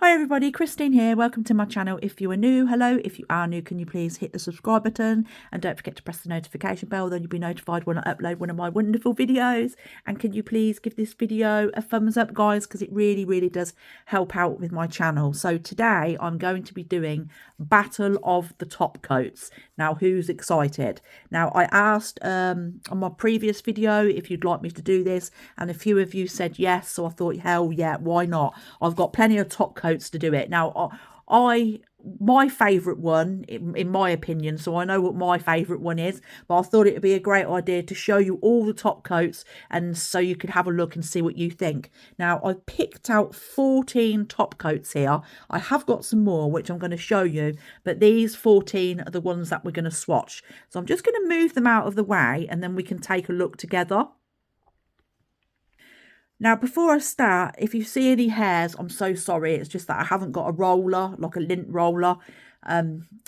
Hi everybody, Christine here. Welcome to my channel. If you are new, hello. If you are new, can you please hit the subscribe button and don't forget to press the notification bell, then you'll be notified when I upload one of my wonderful videos. And can you please give this video a thumbs up, guys, because it really does help out with my channel. So today I'm going to be doing Battle of the Top Coats. Now, who's excited? Now, I asked on my previous video if you'd like me to do this, and a few of you said yes, so I thought, hell yeah, why not? I've got plenty of top coats to do it. Now, my favourite one, in my opinion, so I know what my favourite one is, but I thought it would be a great idea to show you all the top coats and so you could have a look and see what you think. Now, I've picked out 14 top coats here. I have got some more, which I'm going to show you, but these 14 are the ones that we're going to swatch. So I'm just going to move them out of the way and then we can take a look together. Now, before I start, if you see any hairs, I'm so sorry. It's just that I haven't got a roller, like a lint roller.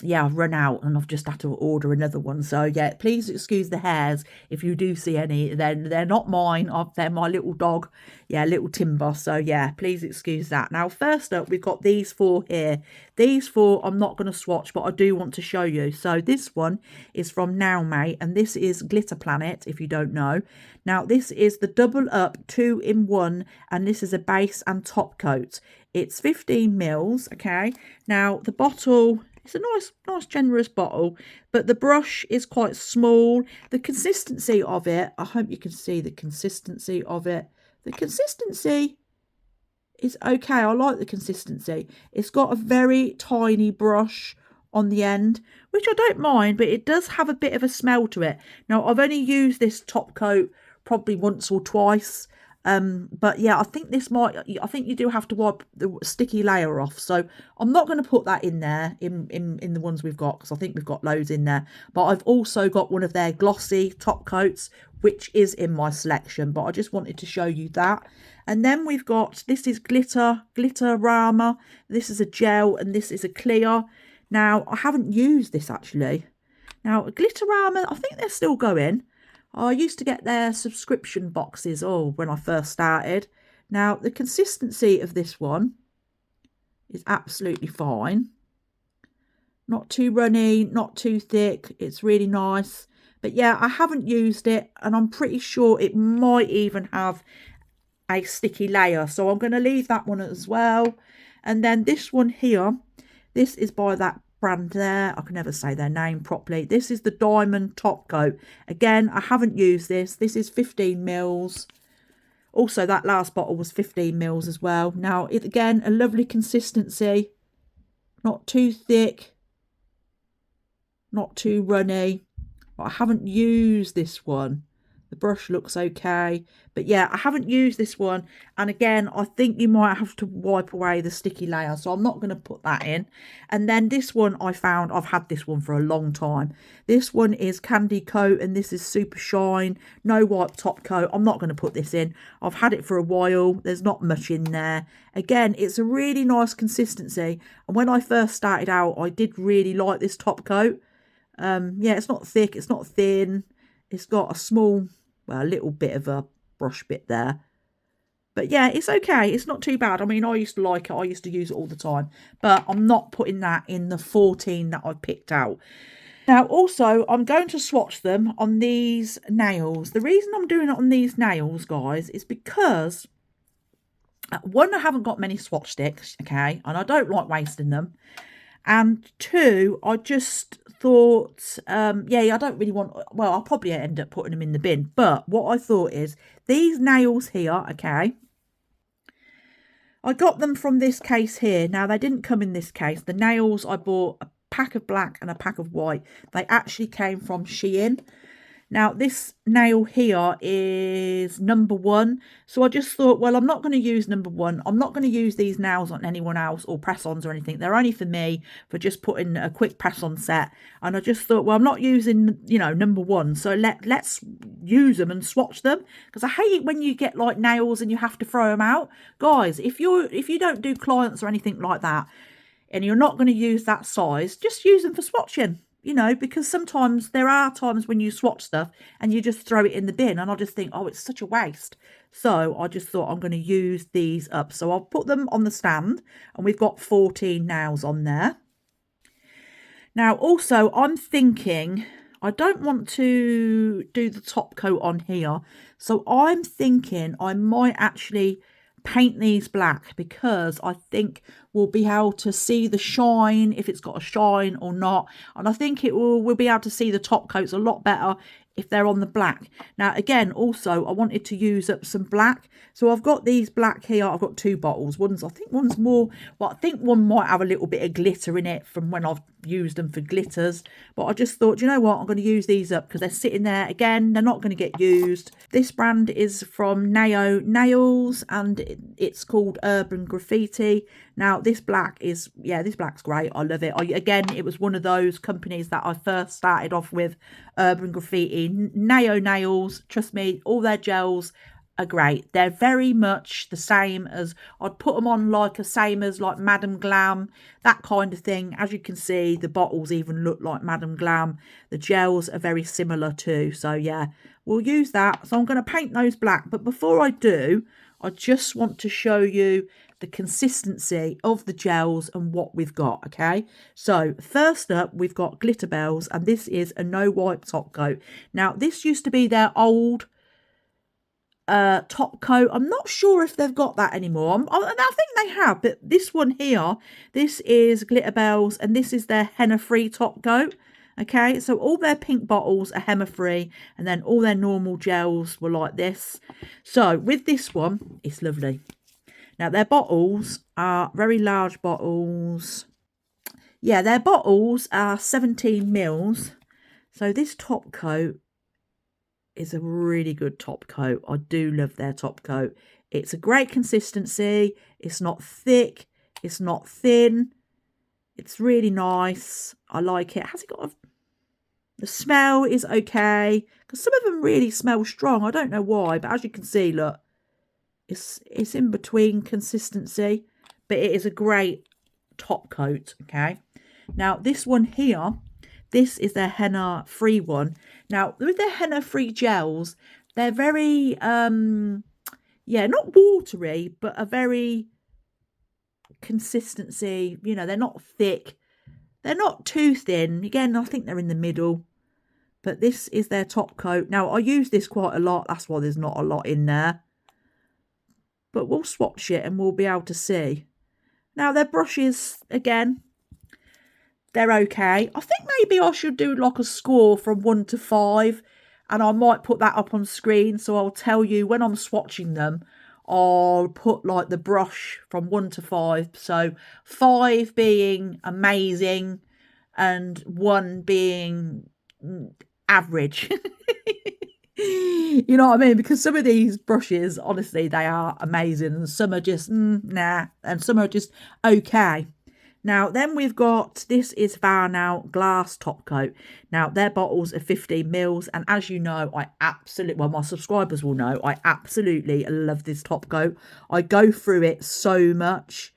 Yeah, I've run out and I've just had to order another one. So, yeah, please excuse the hairs. If you do see any, then they're not mine. They're my little dog. Yeah, little Timber. So, yeah, please excuse that. Now, first up, we've got these four here. These four I'm not going to swatch, but I do want to show you. So, this one is from AIMEILI, and this is GLITTERPLANET, if you don't know. Now, this is the double up 2-in-1, and this is a base and top coat. It's 15 mils, okay? Now, the bottle, it's a nice generous bottle, but the brush is quite small. The consistency of it, I hope you can see the consistency of it. The consistency is okay. I like the consistency. It's got a very tiny brush on the end, which I don't mind, but it does have a bit of a smell to it. Now, I've only used this top coat probably once or twice. But yeah, I think you do have to wipe the sticky layer off. So I'm not going to put that in there in the ones we've got, because I think we've got loads in there. But I've also got one of their glossy top coats, which is in my selection. But I just wanted to show you that. And then we've got, this is Glitterama. This is a gel and this is a clear. Now, I haven't used this actually. Now, Glitterama, I think they're still going. I used to get their subscription boxes when I first started. Now, the consistency of this one is absolutely fine. Not too runny, not too thick. It's really nice. But yeah, I haven't used it, and I'm pretty sure it might even have a sticky layer. So I'm going to leave that one as well. And then this one here, this is by that brand there. I can never say their name properly. This is the Diamond Top Coat. Again, I haven't used this. This is 15 mils. Also, that last bottle was 15 mils as well. Now, again, a lovely consistency. Not too thick. Not too runny. But I haven't used this one. The brush looks okay, but yeah, I haven't used this one, and again, I think you might have to wipe away the sticky layer, so I'm not going to put that in. And then this one, I've had this one for a long time. This one is Candy Coat, and this is Super Shine, no wipe top coat. I'm not going to put this in. I've had it for a while. There's not much in there. Again, it's a really nice consistency, and when I first started out, I did really like this top coat. Yeah, it's not thick, it's not thin. It's got a small, well, a little bit of a brush bit there. But yeah, it's okay. It's not too bad. I mean, I used to like it. I used to use it all the time. But I'm not putting that in the 14 that I've picked out. Now, also, I'm going to swatch them on these nails. The reason I'm doing it on these nails, guys, is because, one, I haven't got many swatch sticks, okay? And I don't like wasting them. And two, I just thought, yeah, I don't really want, well, I'll probably end up putting them in the bin. But what I thought is, these nails here, okay, I got them from this case here. Now, they didn't come in this case. The nails, I bought a pack of black and a pack of white. They actually came from Shein. Now, this nail here is number 1. So I just thought, well, I'm not going to use number 1. I'm not going to use these nails on anyone else or press-ons or anything. They're only for me, for just putting a quick press-on set. And I just thought, well, I'm not using, you know, number 1. So let's use them and swatch them. Because I hate it when you get, like, nails and you have to throw them out. Guys, if you don't do clients or anything like that, and you're not going to use that size, just use them for swatching. you know, because sometimes there are times when you swatch stuff and you just throw it in the bin, and I just think, oh, it's such a waste. So I just thought I'm going to use these up. So I'll put them on the stand, and we've got 14 nails on there. Now, also, I'm thinking I don't want to do the top coat on here. So I'm thinking I might actually paint these black, because I think we'll be able to see the shine, if it's got a shine or not. And I think we'll be able to see the top coats a lot better if they're on the black. Now, again, also, I wanted to use up some black. So I've got these black here. I've got 2 bottles. I think one's more, well, I think one might have a little bit of glitter in it from when I've used them for glitters. But I just thought, you know what, I'm going to use these up because they're sitting there. Again, they're not going to get used. This brand is from Nao Nails, and it's called Urban Graffiti. Now, this black is, yeah, this black's great. I love it. Again, it was one of those companies that I first started off with, Urban Graffiti. Nao Nails, trust me, all their gels are great. They're very much the same as, I'd put them on like a same as like Madame Glam, that kind of thing. As you can see, the bottles even look like Madame Glam. The gels are very similar too. So yeah, we'll use that. So I'm going to paint those black. But before I do, I just want to show you the consistency of the gels and what we've got. Okay, so first up we've got Glitter Bells, and this is a no wipe top coat. Now, this used to be their old top coat. I'm not sure if they've got that anymore. I think they have, but this one here, this is Glitter Bells, and this is their henna free top coat. Okay, so all their pink bottles are henna free, and then all their normal gels were like this. So with this one, it's lovely. Now, their bottles are very large bottles. Yeah, their bottles are 17 mils. So this top coat is a really good top coat. I do love their top coat. It's a great consistency. It's not thick. It's not thin. It's really nice. I like it. Has it got a... The smell is okay, because some of them really smell strong. I don't know why, but as you can see, look, it's in between consistency, but it is a great top coat. Okay, now this one here, this is their henna free one. Now with their henna free gels, they're very yeah, not watery, but a very consistency, you know, they're not thick, they're not too thin. Again, I think they're in the middle. But this is their top coat. Now, I use this quite a lot, that's why there's not a lot in there. But we'll swatch it and we'll be able to see. Now, their brushes, again, they're okay. I think maybe I should do like a score from 1 to 5. And I might put that up on screen. So I'll tell you when I'm swatching them, I'll put like the brush from 1 to 5. So 5 being amazing and 1 being average. You know what I mean? Because some of these brushes, honestly, they are amazing, and some are just nah, and some are just okay. Now then we've got, this is VARNAIL glass top coat. Now their bottles are 15 mils, and as you know, I absolutely, well, my subscribers will know, I absolutely love this top coat. I go through it so much.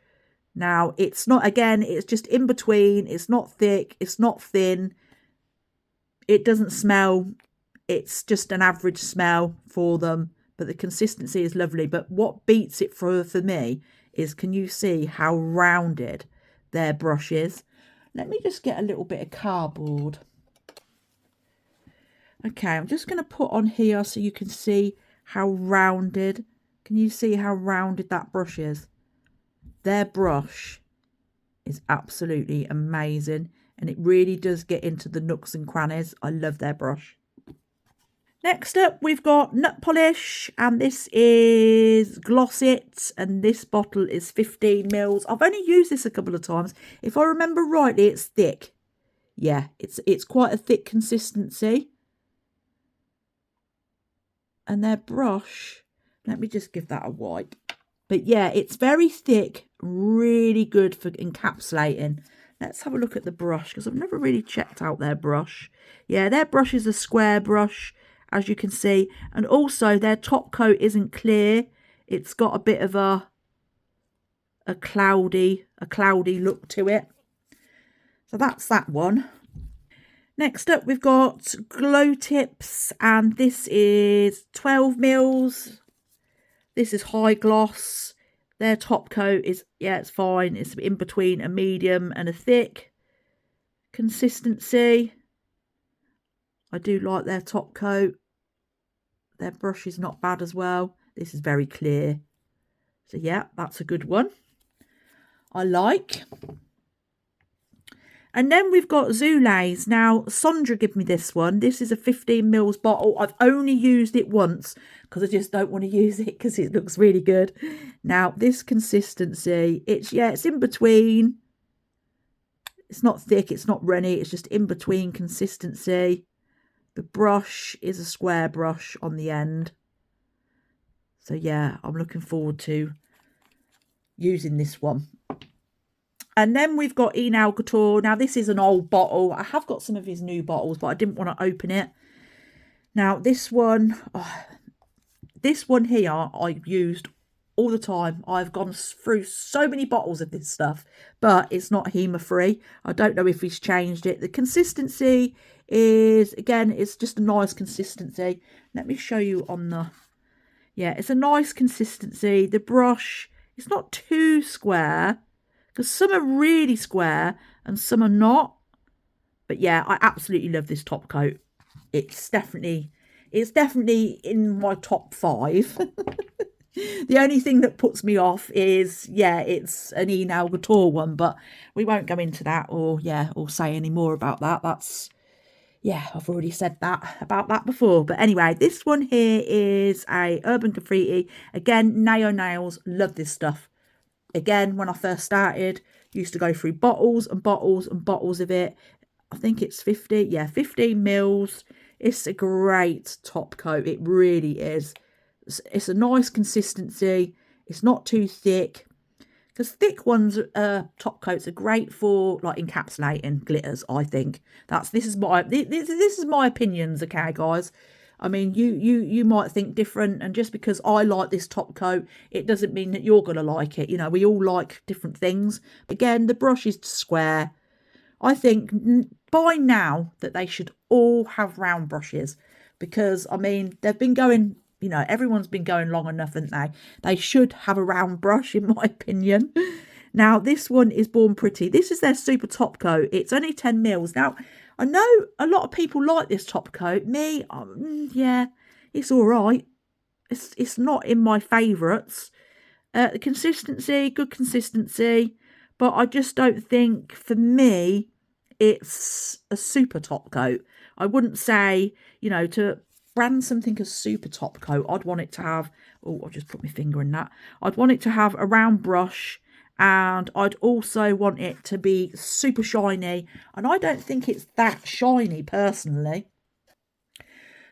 Now it's not, again, it's just in between. It's not thick, it's not thin, it doesn't smell. It's just an average smell for them, but the consistency is lovely. But what beats it for me is, can you see how rounded their brush is? Let me just get a little bit of cardboard. Okay, I'm just going to put on here so you can see how rounded. Can you see how rounded that brush is? Their brush is absolutely amazing, and it really does get into the nooks and crannies. I love their brush. Next up, we've got Nut Polish, and this is Gloss It, and this bottle is 15 mils. I've only used this a couple of times. If I remember rightly, it's thick. Yeah, it's quite a thick consistency. And their brush, let me just give that a wipe. But yeah, it's very thick, really good for encapsulating. Let's have a look at the brush, because I've never really checked out their brush. Yeah, their brush is a square brush, as you can see, and also their top coat isn't clear. It's got a bit of a cloudy look to it. So that's that one. Next up, we've got GLOWTIPS, and this is 12 mils. This is high gloss. Their top coat is, yeah, it's fine. It's in between a medium and a thick consistency. I do like their top coat. Their brush is not bad as well. This is very clear. So yeah, that's a good one. I like. And then we've got Zulays. Now, Sandra gave me this one. This is a 15 mils bottle. I've only used it once because I just don't want to use it because it looks really good. Now, this consistency, it's in between. It's not thick, it's not runny, it's just in between consistency. The brush is a square brush on the end. So yeah, I'm looking forward to using this one. And then we've got Nail Couture. Now, this is an old bottle. I have got some of his new bottles, but I didn't want to open it. Now, this one here, I've used all the time. I've gone through so many bottles of this stuff, but it's not HEMA free. I don't know if he's changed it. The consistency is, again, it's just a nice consistency. Let me show you on the, yeah, it's a nice consistency. The brush, it's not too square, because some are really square and some are not. But yeah, I absolutely love this top coat. It's definitely in my top 5. The only thing that puts me off is, yeah, it's an Nail Couture one, but we won't go into that or say any more about that. That's, yeah, I've already said that about that before. But anyway, this one here is a Urban Graffiti. Again, Nails, love this stuff. Again, when I first started, used to go through bottles and bottles and bottles of it. I think it's 15 mils. It's a great top coat. It really is. It's a nice consistency. It's not too thick. Because thick ones, top coats are great for like encapsulating glitters, I think. This is my opinions, okay, guys. I mean, you might think different, and just because I like this top coat, it doesn't mean that you're going to like it. You know, we all like different things. Again, the brush is square. I think by now that they should all have round brushes, because, I mean, they've been going, you know, everyone's been going long enough, haven't they? They should have a round brush, in my opinion. Now, this one is Born Pretty. This is their super top coat. It's only 10 mils. Now, I know a lot of people like this top coat. Me, yeah, it's all right. It's not in my favourites. The consistency, good consistency. But I just don't think, for me, it's a super top coat. I wouldn't say, you know, to brand something as super top coat, I'd want it to have, oh, I've just put my finger in that. I'd want it to have a round brush, and I'd also want it to be super shiny. And I don't think it's that shiny, personally.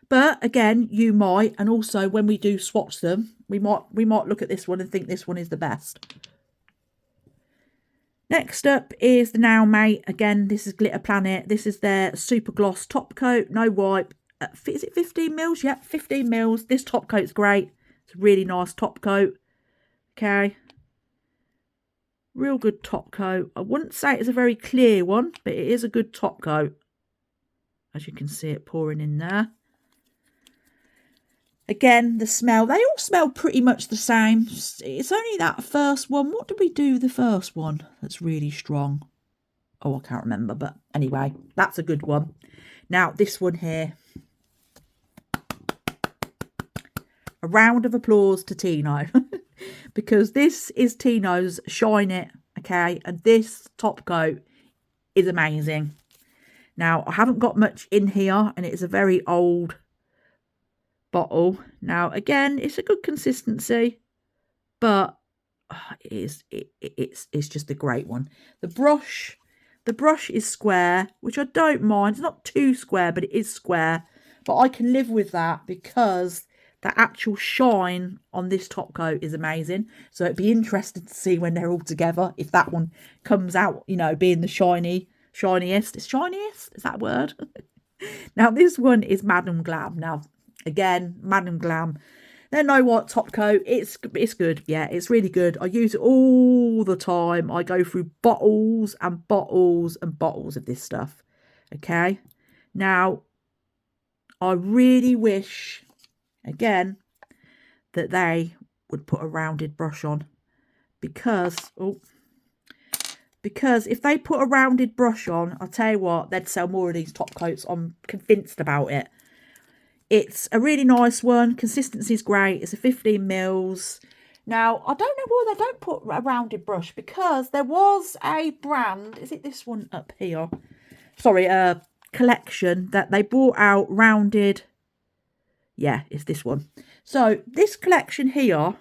But again, you might, and also when we do swatch them, we might look at this one and think this one is the best. Next up is the Now Mate. Again, this is Glitter Planet. This is their super gloss top coat, no wipe. Is it 15 mils? Yep, 15 mils. This top coat's great. It's a really nice top coat. Okay. Real good top coat. I wouldn't say it's a very clear one, but it is a good top coat. As you can see it pouring in there. Again, the smell. They all smell pretty much the same. It's only that first one. What did we do the first one that's really strong? Oh, I can't remember. But anyway, that's a good one. Now, this one here. A round of applause to Tino. Because this is Tino's Shine It, okay? And this top coat is amazing. Now, I haven't got much in here, and it is a very old bottle. Now, again, it's a good consistency, but it's just a great one. The brush is square, which I don't mind. It's not too square, but it is square. But I can live with that because the actual shine on this top coat is amazing. So it'd be interesting to see when they're all together, if that one comes out, you know, being the shiniest. Is shiniest? Is that a word? Now, this one is Madam Glam. Now, again, Madam Glam. They're no white top coat. It's good. Yeah, it's really good. I use it all the time. I go through bottles and bottles and bottles of this stuff. Okay. Now, I really wish, again, that they would put a rounded brush on, because if they put a rounded brush on, I'll tell you what, they'd sell more of these top coats. I'm convinced about it. It's a really nice one. Consistency is great. It's a 15 mils. Now, I don't know why they don't put a rounded brush, because there was a brand, is it this one up here? Sorry, a collection that they brought out rounded. Yeah, it's this one. So this collection here,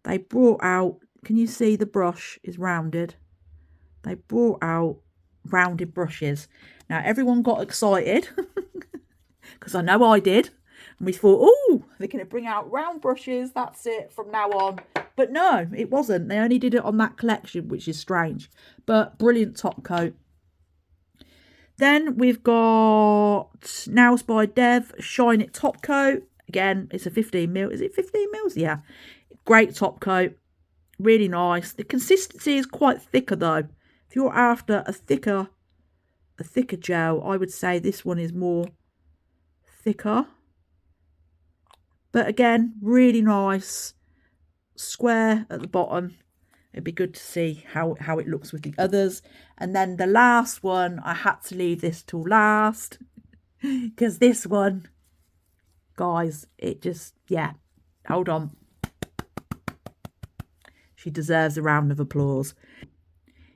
they brought out, can you see the brush is rounded? They brought out rounded brushes. Now, everyone got excited because I know I did. And we thought, oh, they're going to bring out round brushes. That's it from now on. But no, it wasn't. They only did it on that collection, which is strange. But brilliant top coat. Then we've got Nails by Dev Shine It top coat. Again, it's a 15 mil. Is it 15 mils? Yeah. Great top coat. Really nice. The consistency is quite thicker though. If you're after a thicker gel, I would say this one is more thicker. But again, really nice. Square at the bottom. It'd be good to see how it looks with the others. And then the last one, I had to leave this till last, because this one, guys, it just, yeah, hold on. She deserves a round of applause.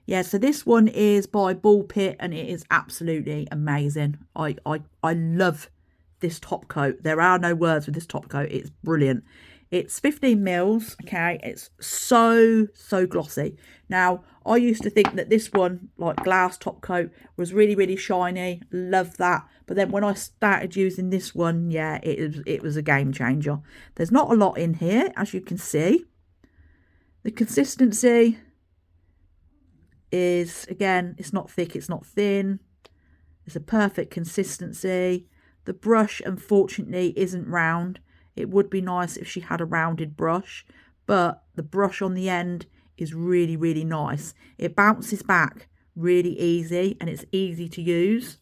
Yeah, so this one is by Ball Pit, and it is absolutely amazing. I love this top coat. There are no words with this top coat. It's brilliant. It's 15 mils, okay? It's so glossy. Now, I used to think that this one, like glass top coat, was really shiny. Love that. But then when I started using this one, yeah, it was a game changer. There's not a lot in here, as you can see. The consistency is, again, it's not thick, it's not thin. It's a perfect consistency. The brush, unfortunately, isn't round. It would be nice if she had a rounded brush, but the brush on the end is really nice. It bounces back really easy, and it's easy to use.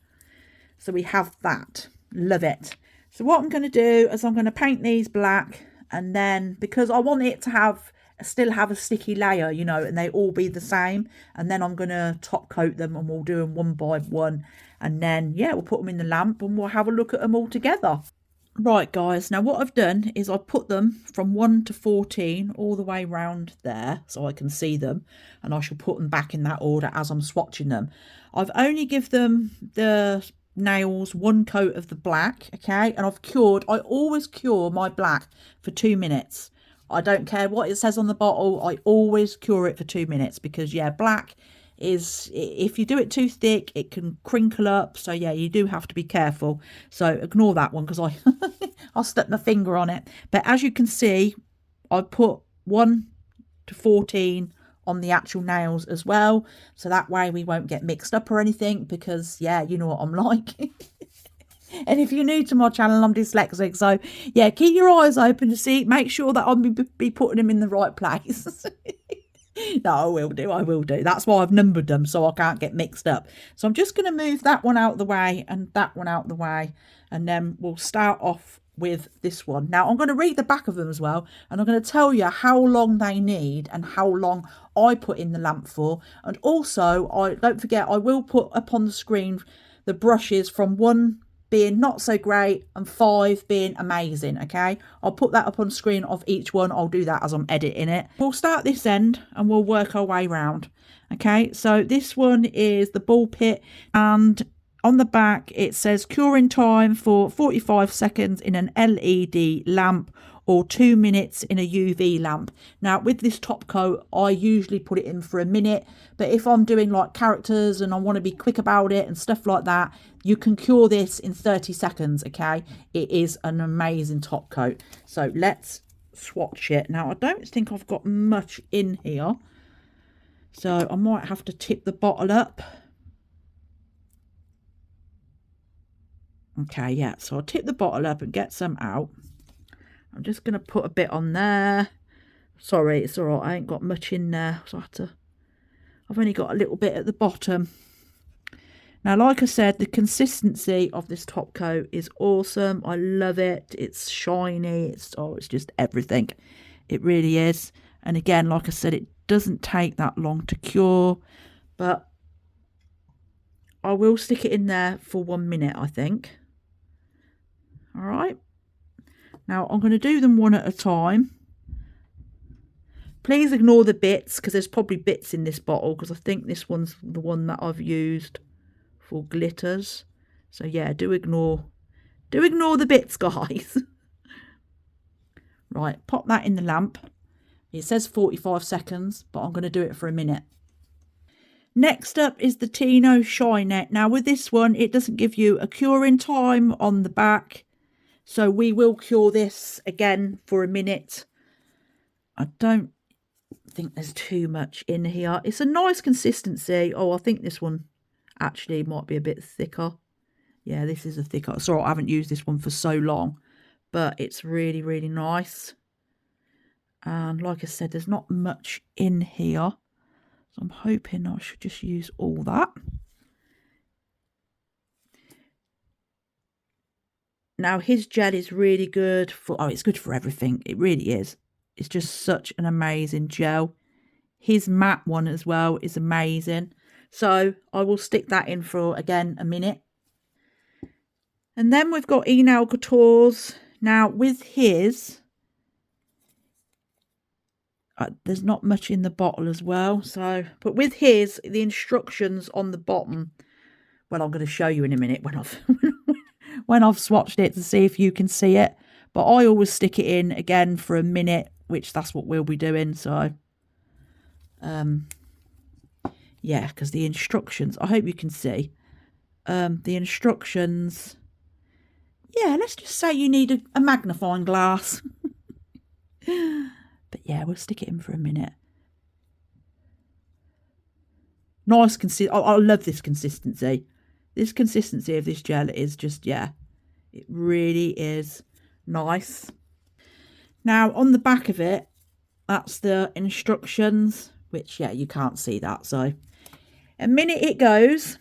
So we have that. Love it. So what I'm going to do is I'm going to paint these black, and then, because I want it to still have a sticky layer, you know, and they all be the same, and then I'm going to top coat them, and we'll do them one by one, and then, yeah, we'll put them in the lamp and we'll have a look at them all together. Right, guys, now what I've done is I've put them from 1 to 14 all the way round there so I can see them, and I shall put them back in that order as I'm swatching them. I've only give them the nails one coat of the black, okay, and I always cure my black for 2 minutes. I don't care what it says on the bottle, I always cure it for 2 minutes, because yeah, black is, if you do it too thick, it can crinkle up. So yeah, you do have to be careful. So ignore that one, because I stuck my finger on it. But as you can see, I put 1 to 14 on the actual nails as well, so that way we won't get mixed up or anything, because yeah, you know what I'm like. And if you're new to my channel, I'm dyslexic, so yeah, keep your eyes open to see, make sure that I'll be putting them in the right place. No, I will do. That's why I've numbered them, so I can't get mixed up. So I'm just going to move that one out of the way and that one out of the way, and then we'll start off with this one. Now, I'm going to read the back of them as well, and I'm going to tell you how long they need and how long I put in the lamp for. And also, don't forget, I will put up on the screen the brushes from 1 being not so great and 5 being amazing, okay? I'll put that up on screen of each one. I'll do that as I'm editing it. We'll start this end and we'll work our way round, okay? So this one is the Ball Pit, and on the back it says curing time for 45 seconds in an LED lamp or 2 minutes in a UV lamp. Now with this top coat, I usually put it in for a minute, but if I'm doing like characters and I want to be quick about it and stuff like that, you can cure this in 30 seconds, okay? It is an amazing top coat. So let's swatch it. Now I don't think I've got much in here, so I might have to tip the bottle up. Okay, yeah, so I'll tip the bottle up and get some out. I'm just going to put a bit on there. Sorry, it's all right. I ain't got much in there. So I've only got a little bit at the bottom. Now, like I said, the consistency of this top coat is awesome. I love it. It's shiny. It's just everything. It really is. And again, like I said, it doesn't take that long to cure, but I will stick it in there for 1 minute, I think. All right. Now, I'm going to do them one at a time. Please ignore the bits, because there's probably bits in this bottle, because I think this one's the one that I've used for glitters. So yeah, do ignore the bits, guys. Right, pop that in the lamp. It says 45 seconds, but I'm going to do it for a minute. Next up is the Tino Shine. Now with this one, it doesn't give you a curing time on the back. So we will cure this again for a minute. I don't think there's too much in here. It's a nice consistency. Oh, I think this one actually might be a bit thicker. Yeah, this is a thicker. Sorry, I haven't used this one for so long, but it's really, really nice. And like I said, there's not much in here. So I'm hoping I should just use all that. Now, his gel is really good for, it's good for everything. It really is. It's just such an amazing gel. His matte one as well is amazing. So I will stick that in for, again, a minute. And then we've got Enel Couture's. Now, with his, there's not much in the bottle as well. So, but with his, the instructions on the bottom, well, I'm going to show you in a minute when I've when I've swatched it to see if you can see it. But I always stick it in again for a minute, which that's what we'll be doing. So, yeah, because the instructions, I hope you can see. The instructions, yeah, let's just say you need a magnifying glass. But yeah, we'll stick it in for a minute. Nice I love this consistency. This consistency of this gel is just, yeah, it really is nice. Now, on the back of it, that's the instructions, which, yeah, you can't see that. So, a minute it goes.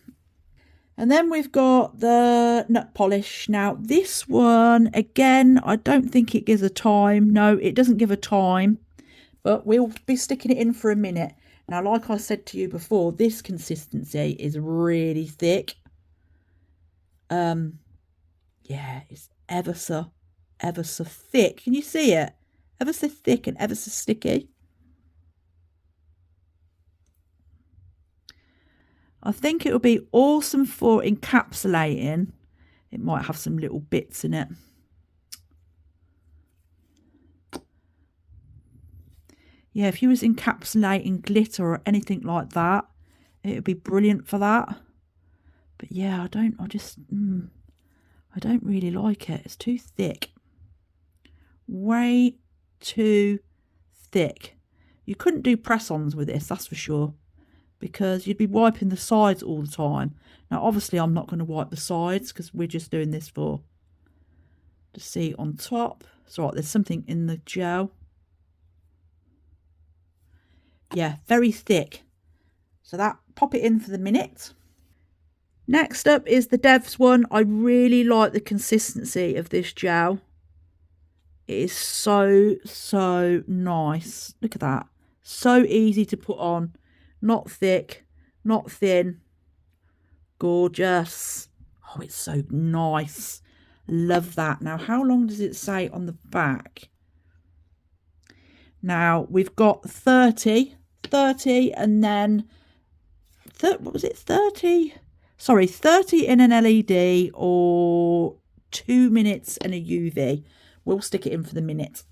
And then we've got the nut polish. Now, this one, again, I don't think it gives a time. No, it doesn't give a time, but we'll be sticking it in for a minute. Now, like I said to you before, this consistency is really thick. Yeah, it's ever so thick. Can you see it? Ever so thick and ever so sticky. I think it will be awesome for encapsulating. It might have some little bits in it. Yeah, if you was encapsulating glitter or anything like that, it would be brilliant for that. But yeah, I don't really like it. It's too thick. Way too thick. You couldn't do press-ons with this, that's for sure, because you'd be wiping the sides all the time. Now, obviously, I'm not going to wipe the sides because we're just doing this to see on top. It's all right, there's something in the gel. Yeah, very thick. So that, pop it in for the minute. Next up is the Devs one. I really like the consistency of this gel. It is so nice. Look at that. So easy to put on. Not thick, not thin. Gorgeous. Oh, it's so nice. Love that. Now, how long does it say on the back? Now, we've got 30, and then, what was it, 30? Sorry, 30 in an LED or 2 minutes in a UV. We'll stick it in for the minute.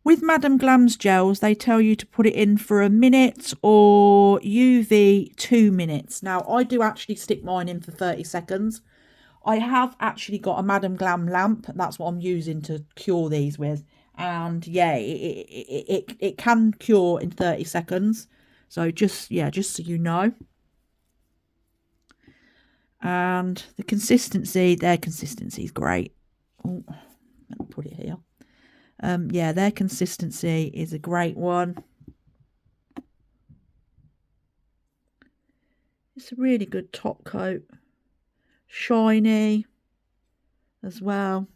With Madame Glam's gels, they tell you to put it in for a minute or UV 2 minutes. Now, I do actually stick mine in for 30 seconds. I have actually got a Madame Glam lamp. That's what I'm using to cure these with. And yeah, it can cure in 30 seconds. So just so you know. And the consistency, their consistency is great. Oh, let me put it here. Yeah, their consistency is a great one. It's a really good top coat. Shiny as well.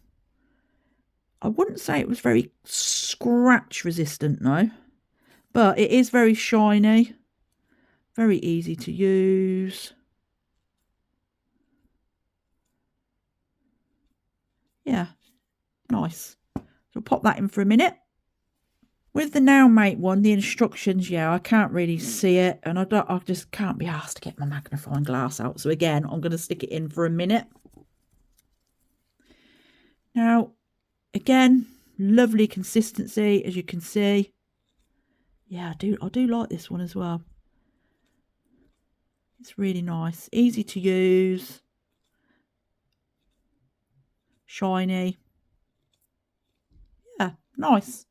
I wouldn't say it was very scratch resistant, no. But it is very shiny. Very easy to use. Yeah, nice. So I'll pop that in for a minute. With the Nailmate one, the instructions, yeah, I can't really see it. And I just can't be asked to get my magnifying glass out. So again, I'm going to stick it in for a minute. Now, again, lovely consistency, as you can see. Yeah, I do like this one as well. It's really nice. Easy to use. Shiny. Yeah, nice.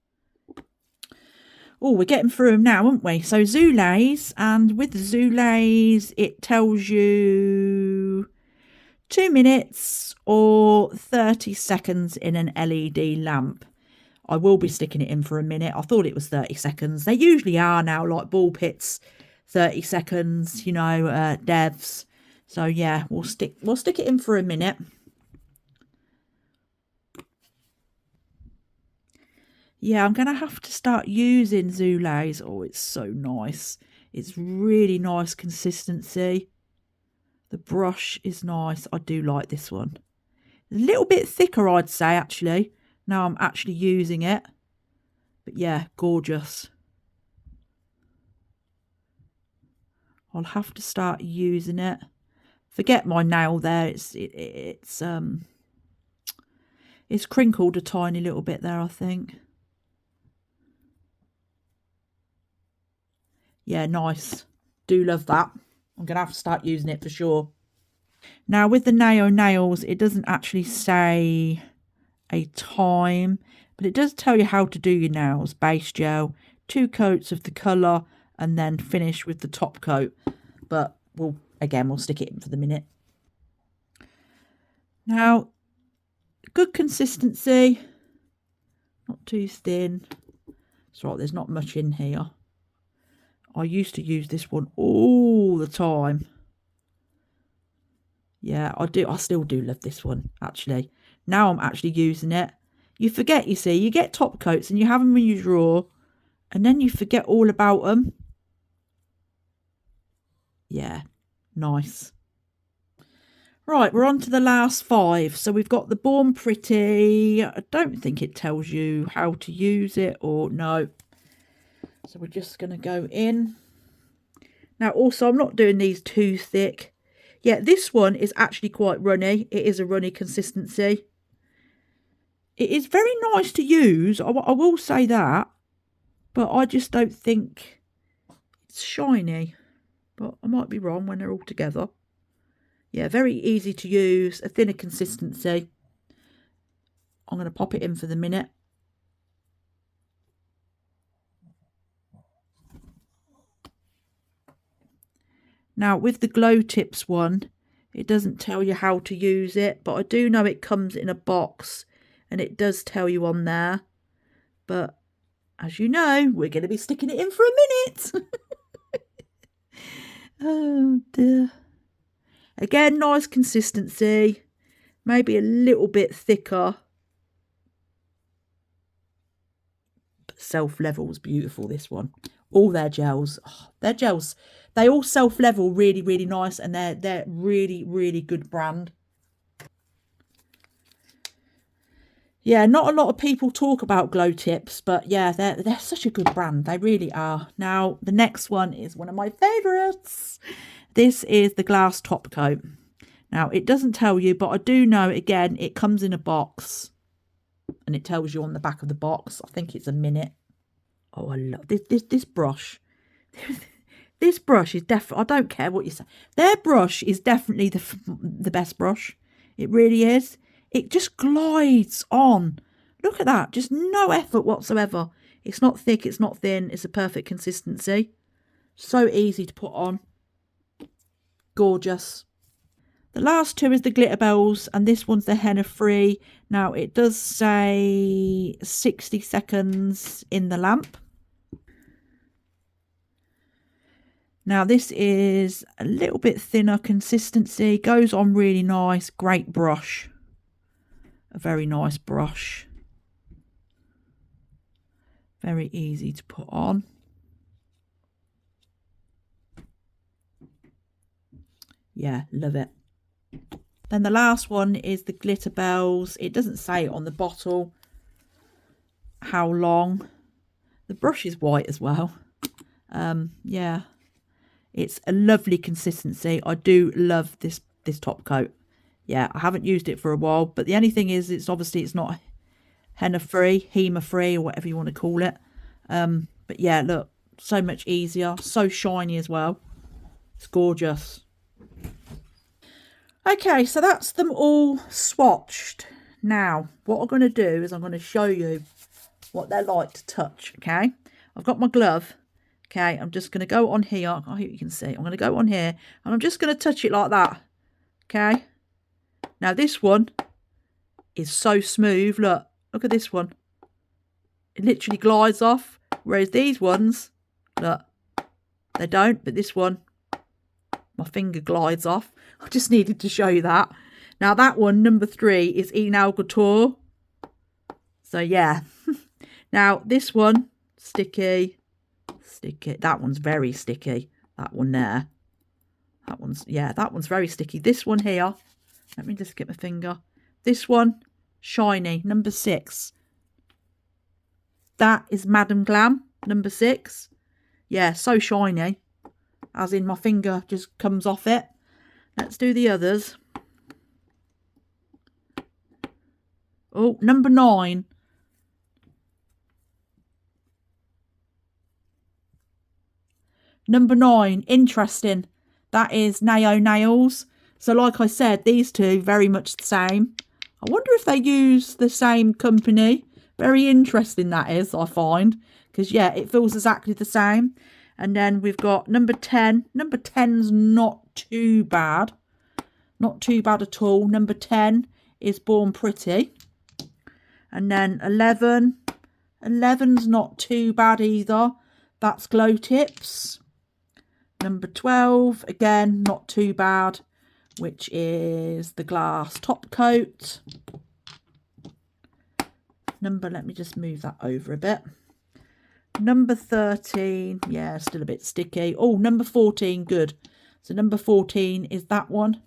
Oh, we're getting through them now, aren't we? So Zulays, and with the Zulays, it tells you 2 minutes or 30 seconds in an LED lamp. I will be sticking it in for a minute. I thought it was 30 seconds. They usually are now, like ball pits, 30 seconds, you know, devs. So yeah, we'll stick it in for a minute. Yeah, I'm going to have to start using Zulays. Oh, it's so nice. It's really nice consistency. The brush is nice. I do like this one. A little bit thicker, I'd say, actually. Now I'm actually using it. But yeah, gorgeous. I'll have to start using it. Forget my nail there. It's crinkled a tiny little bit there, I think. Yeah, nice. Do love that. I'm going to have to start using it for sure. Now, with the nails, it doesn't actually say a time, but it does tell you how to do your nails. Base gel, 2 coats of the colour, and then finish with the top coat. But we'll stick it in for the minute. Now, good consistency. Not too thin. It's right, there's not much in here. I used to use this one all the time. Yeah, I still do love this one, actually. Now I'm actually using it. You forget, you see, you get top coats and you have them in your drawer, and then you forget all about them. Yeah, nice. Right, we're on to the last 5. So we've got the Born Pretty. I don't think it tells you how to use it, or no. So we're just going to go in. Now, also, I'm not doing these too thick. Yeah, this one is actually quite runny. It is a runny consistency. It is very nice to use. I will say that. But I just don't think it's shiny. But I might be wrong when they're all together. Yeah, very easy to use. A thinner consistency. I'm going to pop it in for the minute. Now, with the GLOWTIPS one, it doesn't tell you how to use it, but I do know it comes in a box, and it does tell you on there. But as you know, we're going to be sticking it in for a minute. Oh dear. Again, nice consistency. Maybe a little bit thicker. But self-level's beautiful, this one. All their gels. Oh, their gels, they all self-level really, really nice, and they're really, really good brand. Yeah, not a lot of people talk about GLOWTIPS, but yeah, they're such a good brand. They really are. Now, the next one is one of my favourites. This is the glass top coat. Now, it doesn't tell you, but I do know, again, it comes in a box. And it tells you on the back of the box. I think it's a minute. Oh, I love this brush. This brush is definitely, I don't care what you say. Their brush is definitely the best brush. It really is. It just glides on. Look at that. Just no effort whatsoever. It's not thick. It's not thin. It's a perfect consistency. So easy to put on. Gorgeous. The last 2 is the Glitter Bells, and this one's the henna free. Now, it does say 60 seconds in the lamp. Now this is a little bit thinner consistency, goes on really nice, great brush, a very nice brush, very easy to put on. Yeah, love it. Then the last one is the Glitter Bells. It doesn't say it on the bottle how long. The brush is white as well. Yeah, it's a lovely consistency. I do love this top coat. Yeah, I haven't used it for a while, but the only thing is it's not henna free, HEMA free, or whatever you want to call it. But yeah, look, so much easier, so shiny as well. It's gorgeous. Okay, so that's them all swatched. Now, what I'm going to do is I'm going to show you what they're like to touch, okay? I've got my glove, okay? I'm just going to go on here. I hope you can see. I'm going to go on here, and I'm just going to touch it like that, okay? Now, this one is so smooth. Look at this one. It literally glides off, whereas these ones, look, they don't, but this one, my finger glides off. I just needed to show you that. Now that one, number 3, is Nail Couture. So yeah. Now this one, sticky. That one's very sticky. That one there. That one's very sticky. This one here, let me just get my finger. This one, shiny, number 6. That is Madam Glam, number 6. Yeah, so shiny. As in my finger just comes off it. Let's do the others. Oh, number 9. Number 9, interesting. That is Nao Nails. So like I said, these two, very much the same. I wonder if they use the same company. Very interesting that is, I find. Because yeah, it feels exactly the same. And then we've got number 10. Number 10's not too bad. Not too bad at all. Number 10 is Born Pretty. And then 11. 11's not too bad either. That's GLOWTIPS. Number 12, again, not too bad, which is the Glass Top Coat. Let me just move that over a bit. Number 13, yeah, still a bit sticky. Oh, number 14, good. So number 14 is that one,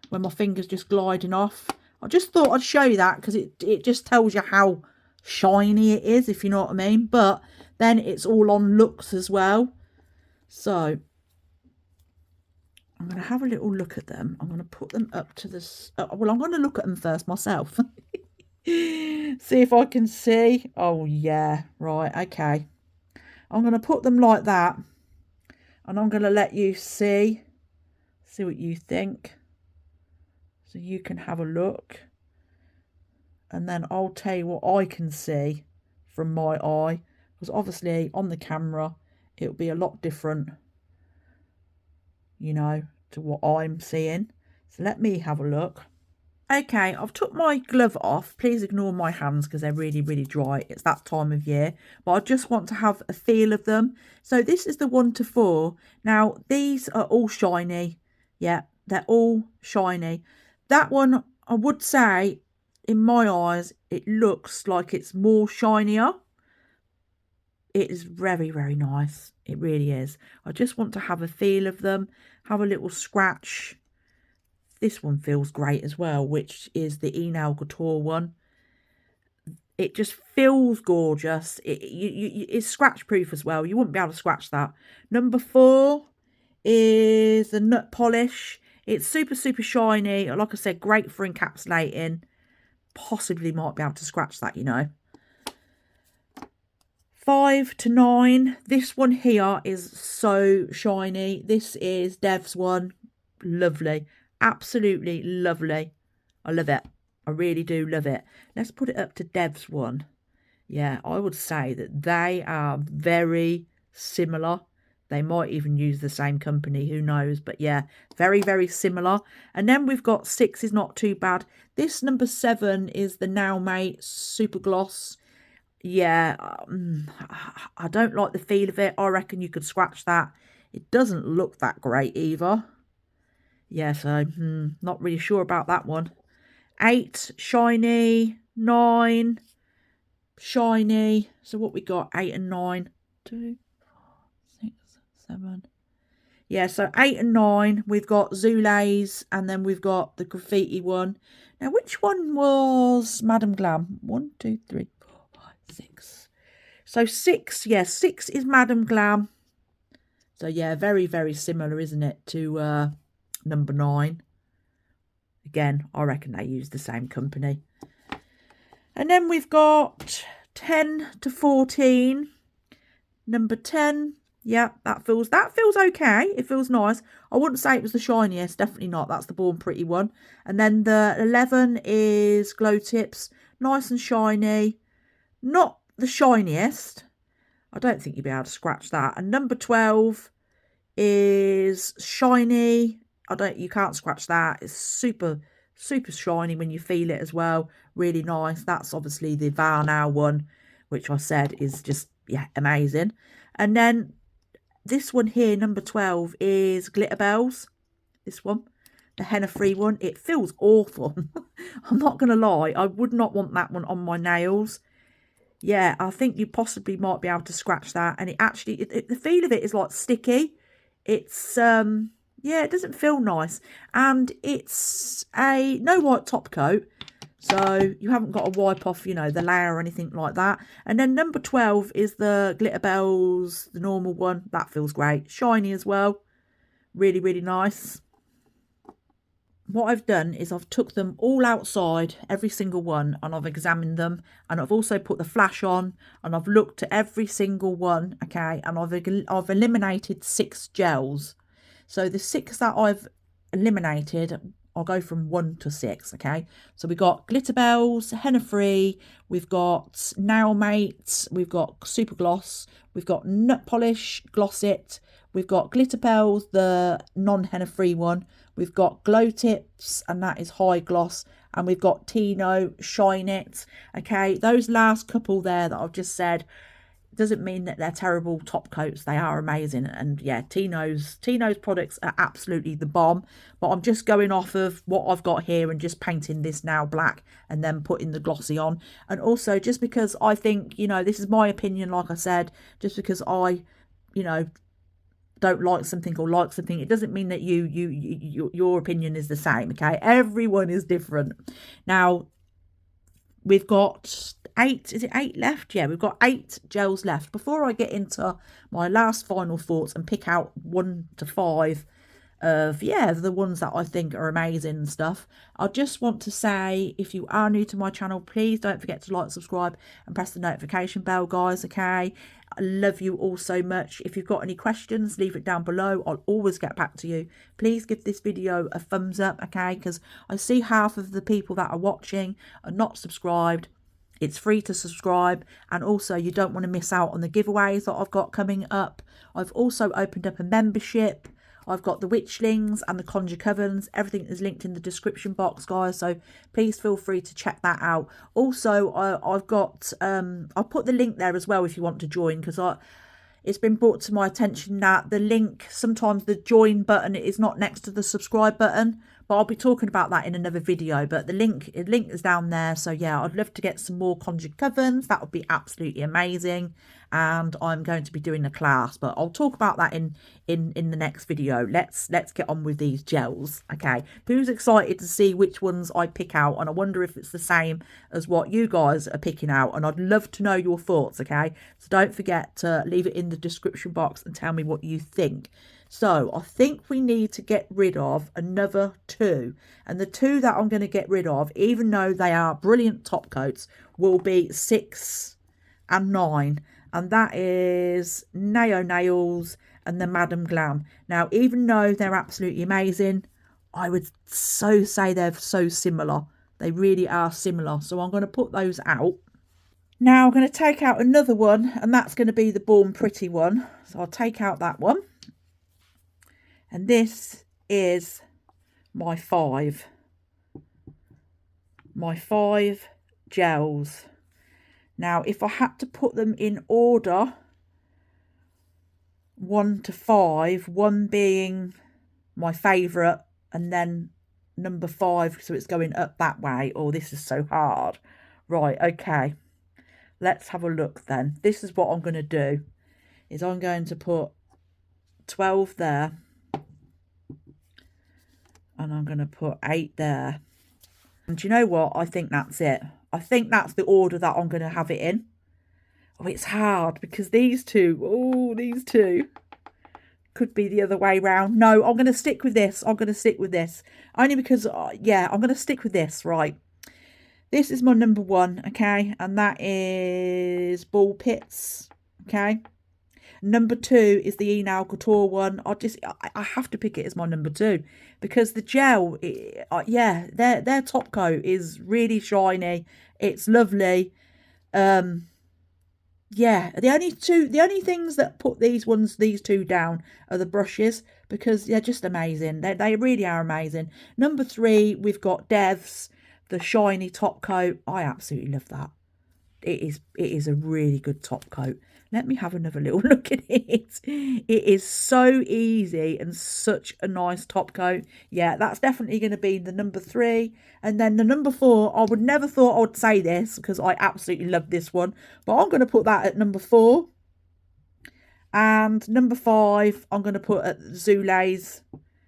where my finger's just gliding off. I just thought I'd show you that because it just tells you how shiny it is, if you know what I mean. But then it's all on looks as well. So I'm going to have a little look at them. I'm going to put them up to this. Well, I'm going to look at them first myself. See if I can see. Oh, yeah. Right. Okay. I'm going to put them like that. And I'm going to let you see what you think. So you can have a look. And then I'll tell you what I can see from my eye. Because obviously on the camera, it'll be a lot different, you know, to what I'm seeing. So let me have a look. Okay, I've took my glove off. Please ignore my hands because they're really, really dry. It's that time of year. But I just want to have a feel of them. So this is the 1 to 4. Now, these are all shiny. Yeah, they're all shiny. That one, I would say, in my eyes, it looks like it's more shinier. It is very, very nice. It really is. I just want to have a feel of them. Have a little scratch. This one feels great as well, which is the Nail Couture one. It just feels gorgeous. It's scratch proof as well. You wouldn't be able to scratch that. Number 4 is the Nut Polish. It's super, super shiny. Like I said, great for encapsulating. Possibly might be able to scratch that, you know. 5 to 9. This one here is so shiny. This is Dev's one. Lovely. Absolutely lovely. I love it. I really do love it. Let's put it up to Dev's one. Yeah, I would say that they are very similar. They might even use the same company, who knows. But yeah, very, very similar. And then we've got 6 is not too bad. This number 7 is the Now Mate Super Gloss. Yeah, I don't like the feel of it. I reckon you could scratch that. It doesn't look that great either. Yeah, so not really sure about that one. 8 shiny, 9 shiny. So what we got? 8 and 9. 2, 4, 6, 7. Yeah, so 8 and 9. We've got Zulays, and then we've got the graffiti one. Now, which one was Madam Glam? 1, 2, 3, 4, 5, 6. So 6, yeah, 6 is Madam Glam. So yeah, very, very similar, isn't it, to number 9. Again, I reckon they use the same company. And then we've got 10 to 14. Number 10. Yeah, that feels okay. It feels nice. I wouldn't say it was the shiniest. Definitely not. That's the Born Pretty one. And then the 11 is Glow Tips. Nice and shiny. Not the shiniest. I don't think you'll be able to scratch that. And number 12 is shiny. You can't scratch that. It's super, super shiny when you feel it as well. Really nice. That's obviously the VARNAIL one, which I said is just, yeah, amazing. And then this one here, number 12, is Glitter Bells. This one, the henna-free one. It feels awful. I'm not going to lie. I would not want that one on my nails. Yeah, I think you possibly might be able to scratch that. And it actually, the feel of it is like sticky. It's, yeah, it doesn't feel nice. And it's no white top coat. So you haven't got to wipe off, you know, the layer or anything like that. And then number 12 is the Glitter Bells, the normal one. That feels great. Shiny as well. Really, really nice. What I've done is I've took them all outside, every single one, and I've examined them. And I've also put the flash on, and I've looked at every single one, okay? And I've eliminated 6 gels. So the 6 that I've eliminated, I'll go from 1 to 6, okay? So we've got Glitter Bells, Henna Free, we've got Nail Mates, we've got Super Gloss, we've got Nut Polish, Gloss It, we've got Glitter Bells, the non-Henna Free one, we've got Glow Tips, and that is High Gloss, and we've got Tino, Shine It, okay? Those last couple there that I've just said, doesn't mean that they're terrible top coats. They are amazing. And yeah, Tino's products are absolutely the bomb. But I'm just going off of what I've got here and just painting this now black and then putting the glossy on. And also just because I think, you know, this is my opinion, like I said, just because I, you know, don't like something or like something, it doesn't mean that your opinion is the same, okay? Everyone is different. Now, we've got 8, is it 8 left? Yeah, we've got 8 gels left. Before I get into my last final thoughts and pick out 1 to 5 of, yeah, the ones that I think are amazing and stuff, I just want to say, if you are new to my channel, please don't forget to like, subscribe and press the notification bell, guys, okay? I love you all so much. If you've got any questions, leave it down below. I'll always get back to you. Please give this video a thumbs up, okay? Because I see half of the people that are watching are not subscribed. It's free to subscribe, and also you don't want to miss out on the giveaways that I've got coming up. I've also opened up a membership. I've got the Witchlings and the Conjure Covens. Everything is linked in the description box, guys, so please feel free to check that out. Also, I've got I'll put the link there as well if you want to join, because it's been brought to my attention that the link, sometimes the join button is not next to the subscribe button, but I'll be talking about that in another video. But the link is down there. So yeah, I'd love to get some more Conjure Covens. That would be absolutely amazing. And I'm going to be doing a class, but I'll talk about that in the next video. Let's get on with these gels, okay? Who's excited to see which ones I pick out? And I wonder if it's the same as what you guys are picking out, and I'd love to know your thoughts, okay? So don't forget to leave it in the description box and tell me what you think. So I think we need to get rid of another 2, and the 2 that I'm going to get rid of, even though they are brilliant top coats, will be 6 and 9. And that is Neo Nails and the Madam Glam. Now, even though they're absolutely amazing, I would say they're so similar. They really are similar. So I'm going to put those out. Now I'm going to take out another one, and that's going to be the Born Pretty one. So I'll take out that one. And this is my 5. My 5 gels. Now, if I had to put them in order, 1 to 5, 1 being my favourite, and then number 5, so it's going up that way. Oh, this is so hard. Right, okay. Let's have a look then. This is what I'm going to do, is I'm going to put 12 there, and I'm going to put 8 there. And do you know what? I think that's it. I think that's the order that I'm going to have it in. Oh, it's hard because these two could be the other way round. No, I'm going to stick with this. I'm going to stick with this. Only because, yeah, I'm going to stick with this, right? This is my number 1, okay? And that is Ball Pits, okay? Number 2 is the Nail Couture one. I have to pick it as my number 2 because the gel, yeah, their top coat is really shiny. It's lovely. Yeah, the only things that put these two down are the brushes, because they're just amazing. They really are amazing. Number 3, we've got Dev's, the shiny top coat. I absolutely love that. It is a really good top coat. Let me have another little look at it. It is so easy and such a nice top coat. Yeah, that's definitely going to be the number 3. And then the number 4, I would never thought I would say this because I absolutely love this one, but I'm going to put that at number 4. And number 5, I'm going to put at Zule's.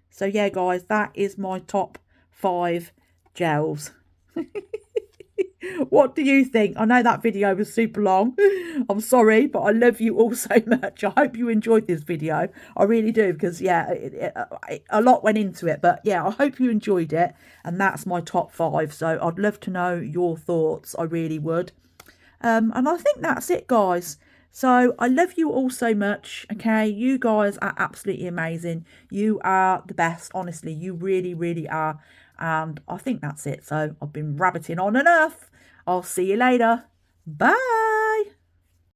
So yeah, guys, that is my top 5 gels. What do you think? I know that video was super long. I'm sorry, but I love you all so much. I hope you enjoyed this video. I really do, because yeah, a lot went into it. But yeah, I hope you enjoyed it. And that's my top 5. So I'd love to know your thoughts. I really would. And I think that's it, guys. So I love you all so much. Okay, you guys are absolutely amazing. You are the best. Honestly, you really, really are. And I think that's it. So I've been rabbiting on enough. I'll see you later. Bye.